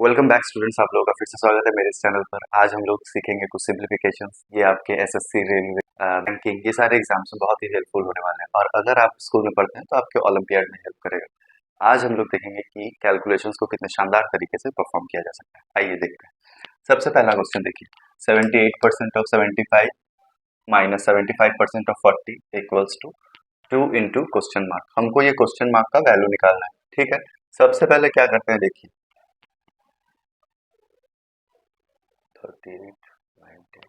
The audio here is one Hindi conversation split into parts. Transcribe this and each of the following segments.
वेलकम बैक स्टूडेंट्स, आप लोगों का फिर से स्वागत है मेरे इस चैनल पर। आज हम लोग सीखेंगे कुछ सिंप्लीफिकेशंस। ये आपके एसएससी, रेलवे, बैंकिंग, ये सारे एग्जाम्स में बहुत ही हेल्पफुल होने वाले हैं और अगर आप स्कूल में पढ़ते हैं तो आपके ओलंपियाड में हेल्प करेगा। आज हम लोग देखेंगे कि कैलकुलेशंस को कितने शानदार तरीके से परफॉर्म किया जा सकता है। आइए देखते हैं। सबसे पहला क्वेश्चन देखिए, 78% of 75 minus 75% of 40 equals to 2 into question mark. हमको ये क्वेश्चन मार्क का वैल्यू निकालना है, ठीक है। सबसे पहले क्या करते हैं, देखिए 38, 90,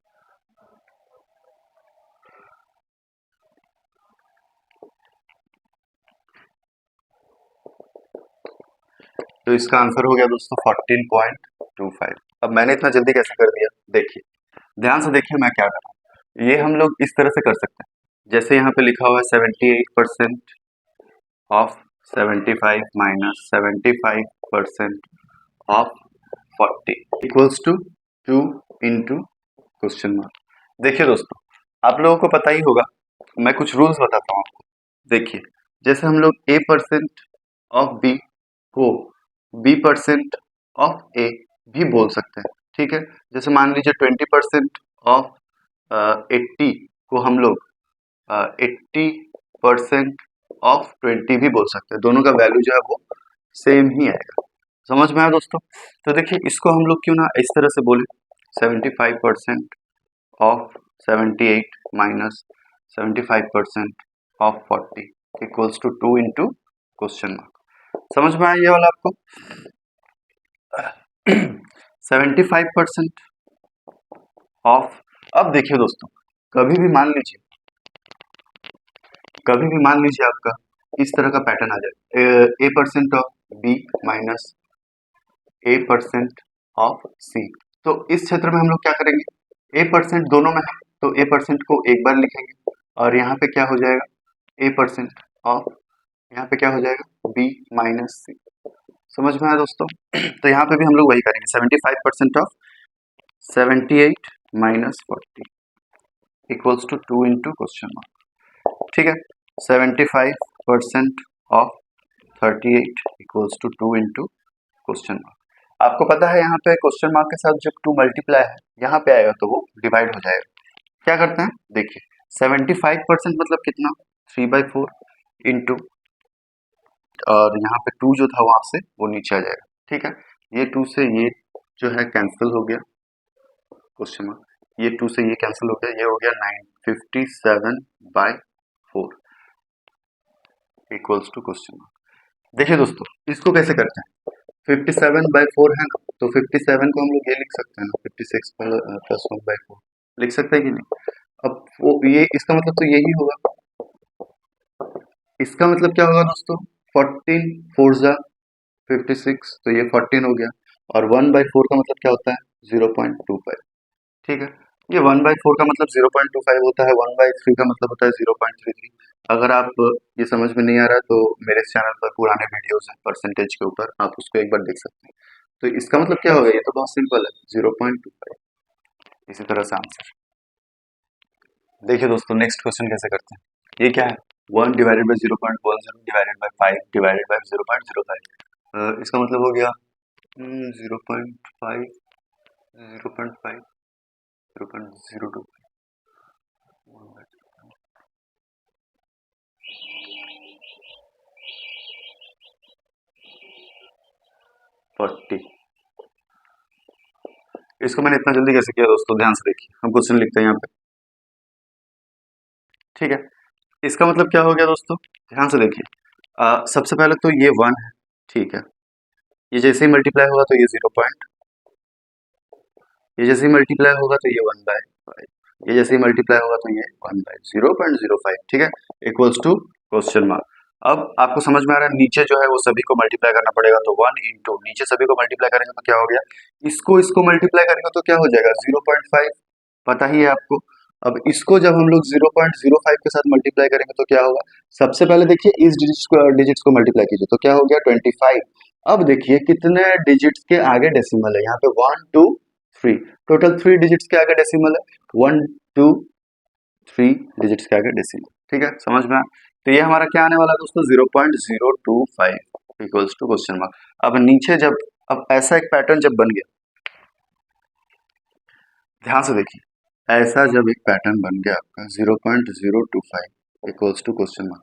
तो इसका आंसर हो गया दोस्तों 14.25। अब मैंने इतना जल्दी कैसे कर दिया, देखिए ध्यान से देखिए मैं क्या कर रहा हूँ। ये हम लोग इस तरह से कर सकते हैं, जैसे यहाँ पे लिखा हुआ है 78% of 75 minus 75% of 40 equals to 2 into question mark. देखिए दोस्तों, आप लोगों को पता ही होगा, मैं कुछ रूल्स बताता हूँ आपको। देखिए, जैसे हम लोग A% ऑफ B को B% ऑफ A भी बोल सकते हैं, ठीक है। जैसे मान लीजिए 20% ऑफ 80 को हम लोग 80% ऑफ 20 भी बोल सकते हैं। दोनों का वैल्यू जो है वो सेम ही आएगा। समझ में आया दोस्तों? तो देखिए, इसको हम लोग क्यों ना इस तरह से बोले, 75% of 78 minus 75% of 40 equals to 2 into question mark. समझ में आया ये वाला आपको? 75% ऑफ, अब देखिए दोस्तों, कभी भी मान लीजिए आपका इस तरह का पैटर्न आ जाए, A% of B minus A% of C. तो इस क्षेत्र में हम लोग क्या करेंगे, A% दोनों में है तो A% को एक बार लिखेंगे और यहाँ पे क्या हो जाएगा, A% ऑफ, यहाँ पे क्या हो जाएगा, B माइनस सी। समझ में आया दोस्तों? तो यहाँ पे भी हम लोग वही करेंगे, 75% of 78 minus 40 equals to 2 into question mark, ठीक है। 75% of 38 equals to 2 into question mark. आपको पता है यहाँ पे क्वेश्चन मार्क के साथ जब 2 मल्टीप्लाई है यहाँ पे आएगा तो वो डिवाइड हो जाएगा। क्या करते हैं, देखिए 75% मतलब कितना, 3/4 इंटू, और यहाँ पे 2 जो था वहां से वो नीचे आ जाएगा, ठीक है। ये 2 से ये जो है कैंसिल हो गया, क्वेश्चन मार्क, ये 2 से ये कैंसिल हो गया, ये हो गया 957/4 इक्वल्स टू क्वेश्चन मार्क। देखिए दोस्तों, इसको कैसे करते हैं, 57/4 है ना, तो 57 को हम लोग ये लिख सकते हैं ना, 56 प्लस 1/4 लिख सकते हैं कि नहीं। अब वो ये इसका मतलब तो यही होगा, इसका मतलब क्या होगा दोस्तों, 14 4 जा 56, तो ये 14 हो गया, और 1/4 का मतलब क्या होता है, 0.25, ठीक है। ये 1/4 का मतलब 0.25 होता है, 1/3 का मतलब होता है 0.33। अगर आप ये समझ में नहीं आ रहा है तो मेरे चैनल पर पुराने वीडियोस हैं परसेंटेज के ऊपर, आप उसको एक बार देख सकते हैं। तो इसका मतलब क्या होगा, ये तो बहुत सिंपल है, 0.25। इसी तरह से आंसर। देखिए दोस्तों, नेक्स्ट क्वेश्चन कैसे करते हैं, ये क्या है, 1 divided by 0.10 divided by 5 divided by 0.05। इसका मतलब हो गया 0.5 0.5 0.02 40। इसको मैंने इतना जल्दी कैसे किया दोस्तों, ध्यान से देखिए, हम क्वेश्चन लिखते हैं यहाँ पे, ठीक है। इसका मतलब क्या हो गया दोस्तों, ध्यान से देखिए, सबसे पहले तो ये 1 है, ठीक है। ये जैसे ही मल्टीप्लाई होगा तो ये 0 पॉइंट, ये जैसे ही मल्टीप्लाई होगा तो ये 1/5, ये जैसे ही मल्टीप्लाई होगा तो ये 1/0.05, ठीक है, इक्वल्स टू क्वेश्चन मार्क। अब आपको समझ में आ रहा है, नीचे जो है वो सभी को मल्टीप्लाई करना पड़ेगा, तो 1 इंटू नीचे सभी को मल्टीप्लाई करेंगे तो क्या हो गया, इसको मल्टीप्लाई करेंगे तो क्या हो जाएगा, 0.5, पता ही है आपको। अब इसको जब हम लोग 0.05 के साथ मल्टीप्लाई करेंगे तो क्या होगा, सबसे पहले देखिए इस डिजिट्स को मल्टीप्लाई कीजिए तो क्या हो गया, 25। अब देखिए कितने डिजिट्स के आगे डेसिमल है, यहाँ पे 1 2 3, टोटल 3 डिजिट्स के आगे डेसिमल है, 1 2 3 डिजिट्स के आगे डेसिमल, ठीक है, समझ में आया? तो ये हमारा क्या आने वाला है दोस्तों, 0.025 इक्वल्स टू क्वेश्चन मार्क। अब नीचे जब अब ऐसा एक पैटर्न जब बन गया, ध्यान से देखिए, ऐसा जब एक पैटर्न बन गया आपका 0.025 इक्वल्स टू क्वेश्चन मार्क।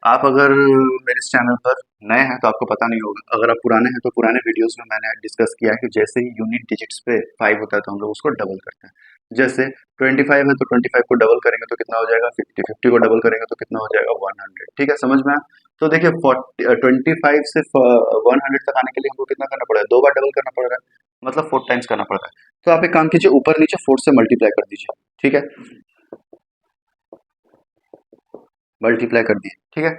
आप अगर मेरे इस चैनल पर नए हैं तो आपको पता नहीं होगा, अगर आप पुराने हैं तो पुराने वीडियोस में मैंने डिस्कस किया है कि जैसे ही यूनिट डिजिट्स पे 5 होता है तो हम लोग उसको डबल करते हैं। जैसे 25 है तो 25 को डबल करेंगे तो कितना हो जाएगा 50, 50 को डबल करेंगे तो कितना हो जाएगा 100। ठीक है, समझ में आया? तो देखिए 25 से 100 तक आने के लिए हमको कितना करना पड़ रहा है, 2 बार डबल करना पड़ रहा है, मतलब 4 टाइम्स करना पड़ रहा है। तो आप एक काम कीजिए, ऊपर नीचे 4 से मल्टीप्लाई कर दीजिए। ठीक है, मल्टीप्लाई कर दिए, ठीक है,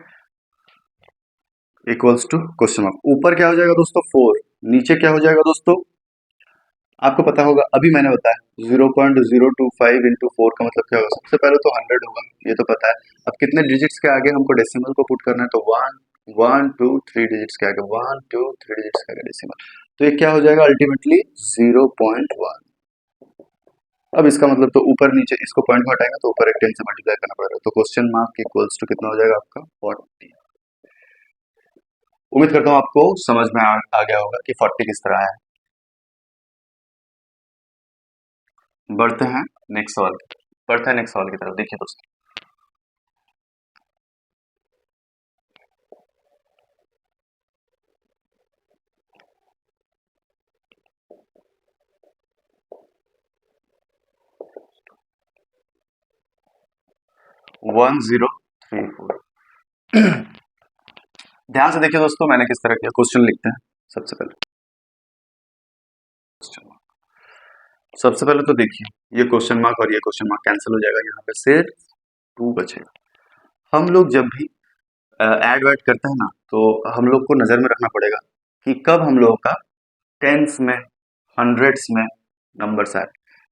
इक्वल्स टू क्वेश्चन मार्क। ऊपर क्या हो जाएगा दोस्तों 4, नीचे क्या हो जाएगा दोस्तों, आपको पता होगा, अभी मैंने बताया 0.025 इंटू 4 का मतलब क्या होगा, सबसे पहले तो 100 होगा, ये तो पता है। अब कितने डिजिट्स के आगे हमको डेसिमल को पुट करना है, तो 1 1 2 3 डिजिट्स के आगे, 1 2 3 डिजिट्स के आगे डेसिमल, तो ये क्या हो जाएगा अल्टीमेटली 0.1। अब इसका मतलब तो ऊपर नीचे इसको पॉइंट में हटाएंगे तो ऊपर एक 10 से मल्टीप्लाई करना पड़ेगा, तो क्वेश्चन मार्क इक्वल्स टू कितना हो जाएगा आपका 40। उम्मीद करता हूँ आपको समझ में आ गया होगा कि 40 किस तरह है। बढ़ते हैं नेक्स्ट सवाल की, बढ़ते हैं नेक्स्ट सवाल की तरफ। देखिए दोस्तों, 1034 ध्यान से देखिए दोस्तों, मैंने किस तरह किया, क्वेश्चन लिखते हैं। सबसे पहले क्वेश्चन मार्क, सबसे पहले तो देखिए ये क्वेश्चन मार्क और ये क्वेश्चन मार्क कैंसिल हो जाएगा, यहाँ पे सिर्फ 2 बचेगा। हम लोग जब भी ऐड वैड करते हैं ना, तो हम लोग को नजर में रखना पड़ेगा कि कब हम लोगों का टेंस में, हंड्रेड्स में नंबर्स आए।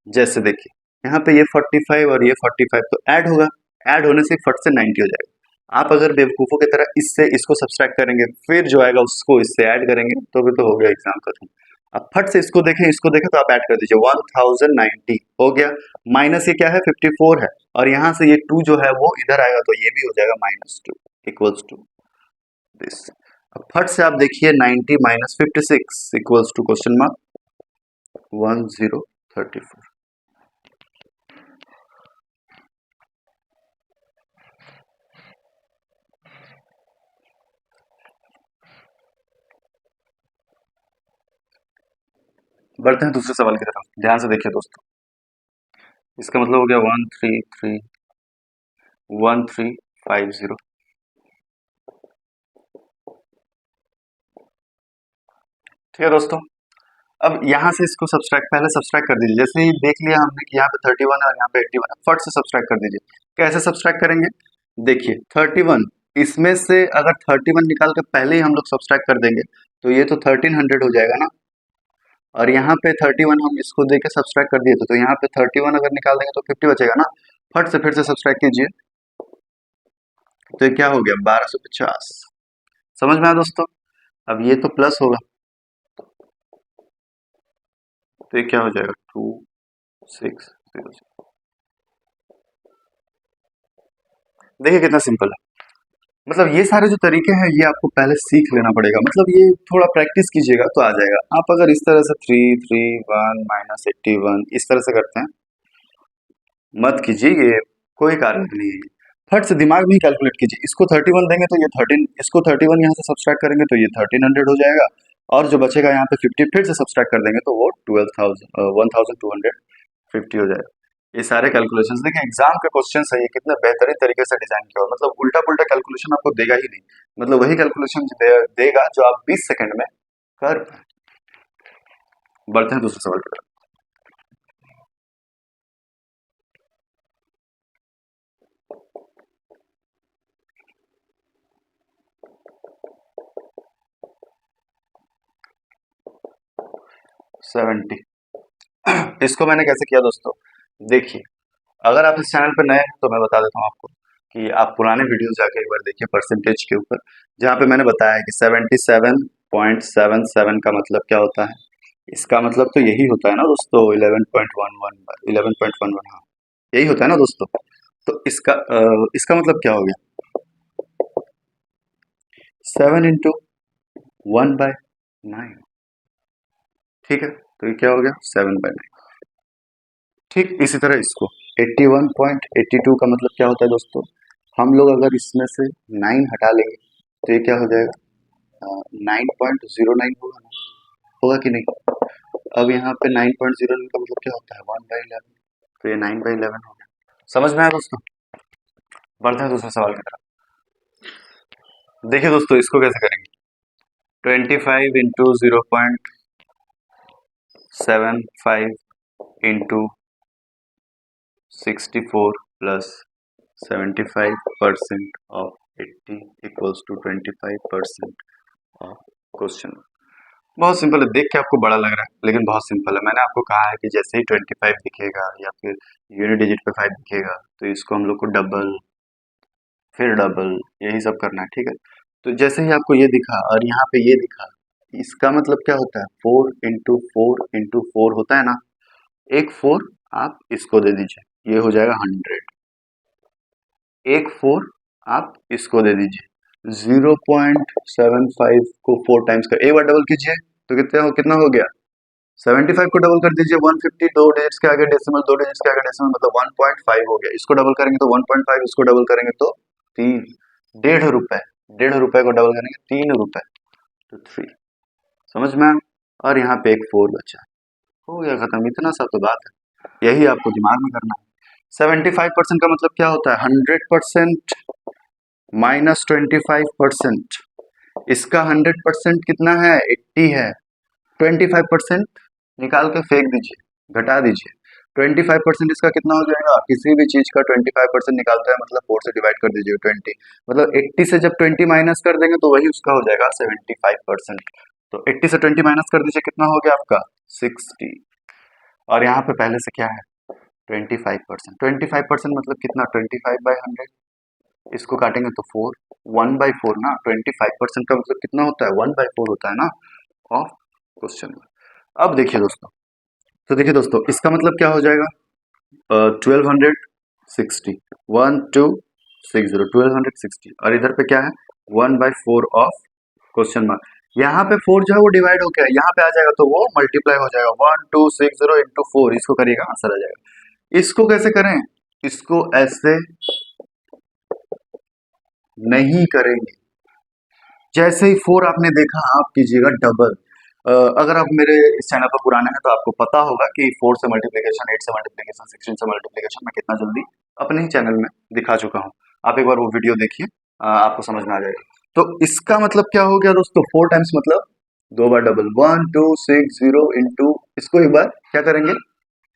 जैसे देखिए यहाँ पे ये 45 और ये 45 तो ऐड होगा, ऐड होने से फट से 90 हो जाएगा। आप अगर बेवकूफों की तरह इससे इसको सब्सट्रैक्ट करेंगे, फिर जो आएगा उसको इससे ऐड करेंगे, तो भी तो हो गया एग्जाम खत्म। अब फट से इसको देखें तो आप ऐड कर दीजिए, 1090 हो गया, माइनस ये क्या है 54 है, और यहाँ से ये 2 जो है वो इधर आएगा तो ये भी हो जाएगा -2 इक्वल्स टू दिस। अब फट से आप देखिए 90 minus 56 equals to question mark 1034। बढ़ते हैं दूसरे सवाल की तरफ, ध्यान से देखिए दोस्तों, इसका मतलब हो गया 1350। ठीक है दोस्तों, अब यहाँ से इसको सब्सट्रैक्ट, पहले सब्सट्रैक्ट कर दीजिए। जैसे ही देख लिया हमने कि यहाँ पे 31 है और यहाँ पे 81 है, फट से सब्सट्रैक्ट कर दीजिए। कैसे सब्सट्रैक्ट करेंगे, देखिए 31, इसमें से अगर 31 निकाल के पहले ही हम लोग सब्सट्रैक्ट कर देंगे तो ये तो 1300 हो जाएगा ना, और यहाँ पे 31 हम इसको देके सब्सट्रैक्ट कर दिए थे, तो यहाँ पे 31 अगर निकाल देंगे तो 50 बचेगा ना। फट से फिर से सब्सट्रैक्ट कीजिए, तो ये क्या हो गया 1250। समझ में आया दोस्तों? अब ये तो प्लस होगा, तो ये क्या हो जाएगा 2600। देखिए कितना सिंपल है, मतलब ये सारे जो तरीके हैं ये आपको पहले सीख लेना पड़ेगा, मतलब ये थोड़ा प्रैक्टिस कीजिएगा तो आ जाएगा। आप अगर इस तरह से 331 माइनस 81 इस तरह से करते हैं, मत कीजिए, ये कोई कारण नहीं है। फट से दिमाग में ही कैलकुलेट कीजिए, इसको 31 देंगे तो ये 13, इसको 31 यहाँ से सब्सट्रैक्ट करेंगे तो ये 1300 हो जाएगा, और जो बचेगा यहाँ पे 50 फिर से सब्सट्रैक्ट कर देंगे तो वो 1250 हो जाएगा। ये सारे कैलकुलेशंस देखिए, एग्जाम के क्वेश्चन है, ये कितने बेहतरीन तरीके से डिजाइन किया हुआ, मतलब उल्टा पुल्टा कैलकुलेशन आपको देगा ही नहीं, मतलब वही कैलकुलेशन देगा जो आप 20 सेकंड में कर पाए। बढ़ते हैं दूसरे सवाल की तरफ। सेवेंटी इसको मैंने कैसे किया दोस्तों, देखिए अगर आप इस चैनल पर नए हैं तो मैं बता देता हूँ आपको कि आप पुराने वीडियोस जाके एक बार देखिए परसेंटेज के ऊपर, जहाँ पे मैंने बताया है कि 77.77 का मतलब क्या होता है। इसका मतलब तो यही होता है ना दोस्तों, 11.11, हाँ यही होता है ना दोस्तों। तो इसका मतलब क्या हो गया, 7 इंटू 1/9, ठीक है, तो ये क्या हो गया 7/9। ठीक इसी तरह इसको 81.82 का मतलब क्या होता है दोस्तों, हम लोग अगर इसमें से 9 हटा लेंगे तो ये क्या हो जाएगा 9.09 होगा ना, होगा कि नहीं। अब यहाँ पे 9.09 का मतलब क्या होता है 1/11, तो ये 9/11 हो गया। समझ में आया दोस्तों। बढ़ते हैं दूसरे सवाल की तरफ। देखिए दोस्तों इसको कैसे करेंगे, 25 into 0.75 into 64 plus 75% of 80 equals to 25% of question. बहुत सिंपल है, देख के आपको बड़ा लग रहा है लेकिन बहुत सिंपल है। मैंने आपको कहा है कि जैसे ही 25 दिखेगा या फिर यूनिट डिजिट पे 5 दिखेगा तो इसको हम लोग को डबल फिर डबल यही सब करना है, ठीक है। तो जैसे ही आपको ये दिखा और यहाँ पे ये दिखा, इसका मतलब क्या होता है 4 इंटू 4 होता है ना, एक 4 आप इसको दे दीजिए, ये हो जाएगा 100। एक 4 आप इसको दे दीजिए, 0.75 को 4 टाइम्स कर एक बार डबल कीजिए तो कितना हो गया 75 को डबल कर दीजिए 150, दो डिजिट्स के आगे डेसिमल, दो डिजिट्स के आगे डेसिमल मतलब 1.5 हो गया। इसको डबल करेंगे तो 1.5, इसको डबल करेंगे तो 3, 1.5 रुपए, 1.5 रुपए को डबल करेंगे 3 रुपए, तो 3। समझ में आया? और यहाँ पे एक 4 बचा, हो गया खत्म, इतना सा तो बात है, यही आपको दिमाग में करना है। 75% का मतलब क्या होता है 100% माइनस 25%, इसका 100% कितना है 80 है, 25% निकाल के फेंक दीजिए, घटा दीजिए। 25% इसका कितना हो जाएगा, किसी भी चीज का 25% निकालता है मतलब 4 से डिवाइड कर दीजिए 20, मतलब 80 से जब 20 माइनस कर देंगे तो वही उसका हो जाएगा 75%। तो 80 से 20 माइनस कर दीजिए, कितना हो गया आपका 60। और यहाँ पे पहले से क्या है 25%, 25% मतलब कितना 25/100, इसको काटेंगे तो 4, 1/4 ना, 25% का मतलब कितना होता है 1/4 होता है ना ऑफ क्वेश्चन। अब देखिए दोस्तों, तो देखिए दोस्तों इसका मतलब क्या हो जाएगा 1260, 1260 और इधर पे क्या है 1/4 ऑफ क्वेश्चन मार्क। यहाँ पे 4 जो है वो डिवाइड हो गया, यहाँ पे आ जाएगा तो वो मल्टीप्लाई हो जाएगा 1260 इंटू 4, इसको करिएगा आंसर आ जाएगा। इसको कैसे करें, इसको ऐसे नहीं करेंगे, जैसे ही 4 आपने देखा आप कीजिएगा डबल। अगर आप मेरे इस चैनल पर पुराने हैं तो आपको पता होगा कि 4 से मल्टीप्लिकेशन, 8 से मल्टीप्लिकेशन, 16 से मल्टीप्लिकेशन मैं कितना जल्दी अपने ही चैनल में दिखा चुका हूँ। आप एक बार वो वीडियो देखिए, आपको समझ में आ जाएगा। तो इसका मतलब क्या हो गया दोस्तों 4 टाइम्स मतलब 2 बार डबल, 1260 इंटू, इसको एक बार क्या करेंगे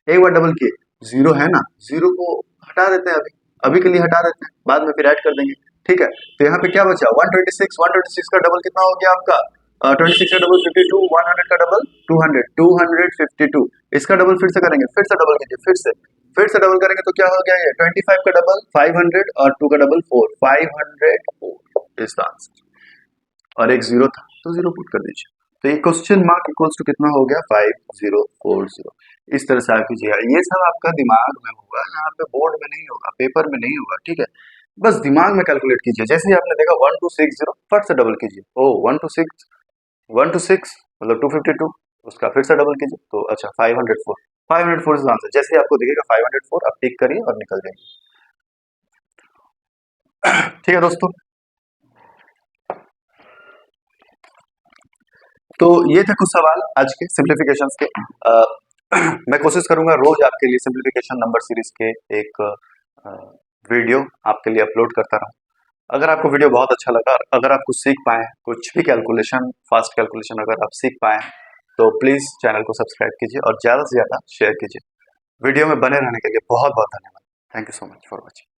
एक बार डबल किए, 0 है ना, 0 को हटा देते हैं, अभी अभी के लिए हटा देते हैं, बाद में फिर ऐड कर देंगे, ठीक है। तो यहाँ पे क्या बचा 126, 126 का डबल कितना हो गया आपका 26 का डबल 52, 100 का डबल 200, 252। इसका डबल फिर से करेंगे, फिर से डबल कीजिए, फिर से डबल करेंगे तो क्या हो गया ये 25 का डबल 500 और 2 का डबल 4, 504 इज द आंसर। और एक 0 था तो 0 पुट कर दीजिए, तो ये क्वेश्चन मार्क इक्वल्स टू कितना हो गया 5040। इस तरह से आप कीजिएगा, ये सब आपका दिमाग में होगा, यहाँ पे बोर्ड में नहीं होगा, पेपर में नहीं होगा, ठीक है। बस दिमाग में कैलकुलेट कीजिए, जैसे ही आपने देखा 1260 फट से डबल कीजिए, ओ 126 मतलब 252, उसका फिर से डबल कीजिए तो अच्छा 504 इज आंसर। जैसे ही आपको दिखेगा 504 आप टिक करिए और निकल जाइए। ठीक है दोस्तों, तो ये थे कुछ सवाल आज के सिंप्लीफिकेशन के। मैं कोशिश करूंगा रोज आपके लिए सिंप्लीफिकेशन नंबर सीरीज के एक वीडियो आपके लिए अपलोड करता रहूं। अगर आपको वीडियो बहुत अच्छा लगा, अगर आप कुछ सीख पाए, कुछ भी कैलकुलेशन, फास्ट कैलकुलेशन अगर आप सीख पाए तो प्लीज चैनल को सब्सक्राइब कीजिए और ज्यादा से ज्यादा शेयर कीजिए। वीडियो में बने रहने के लिए बहुत बहुत धन्यवाद। Thank you so much for watching.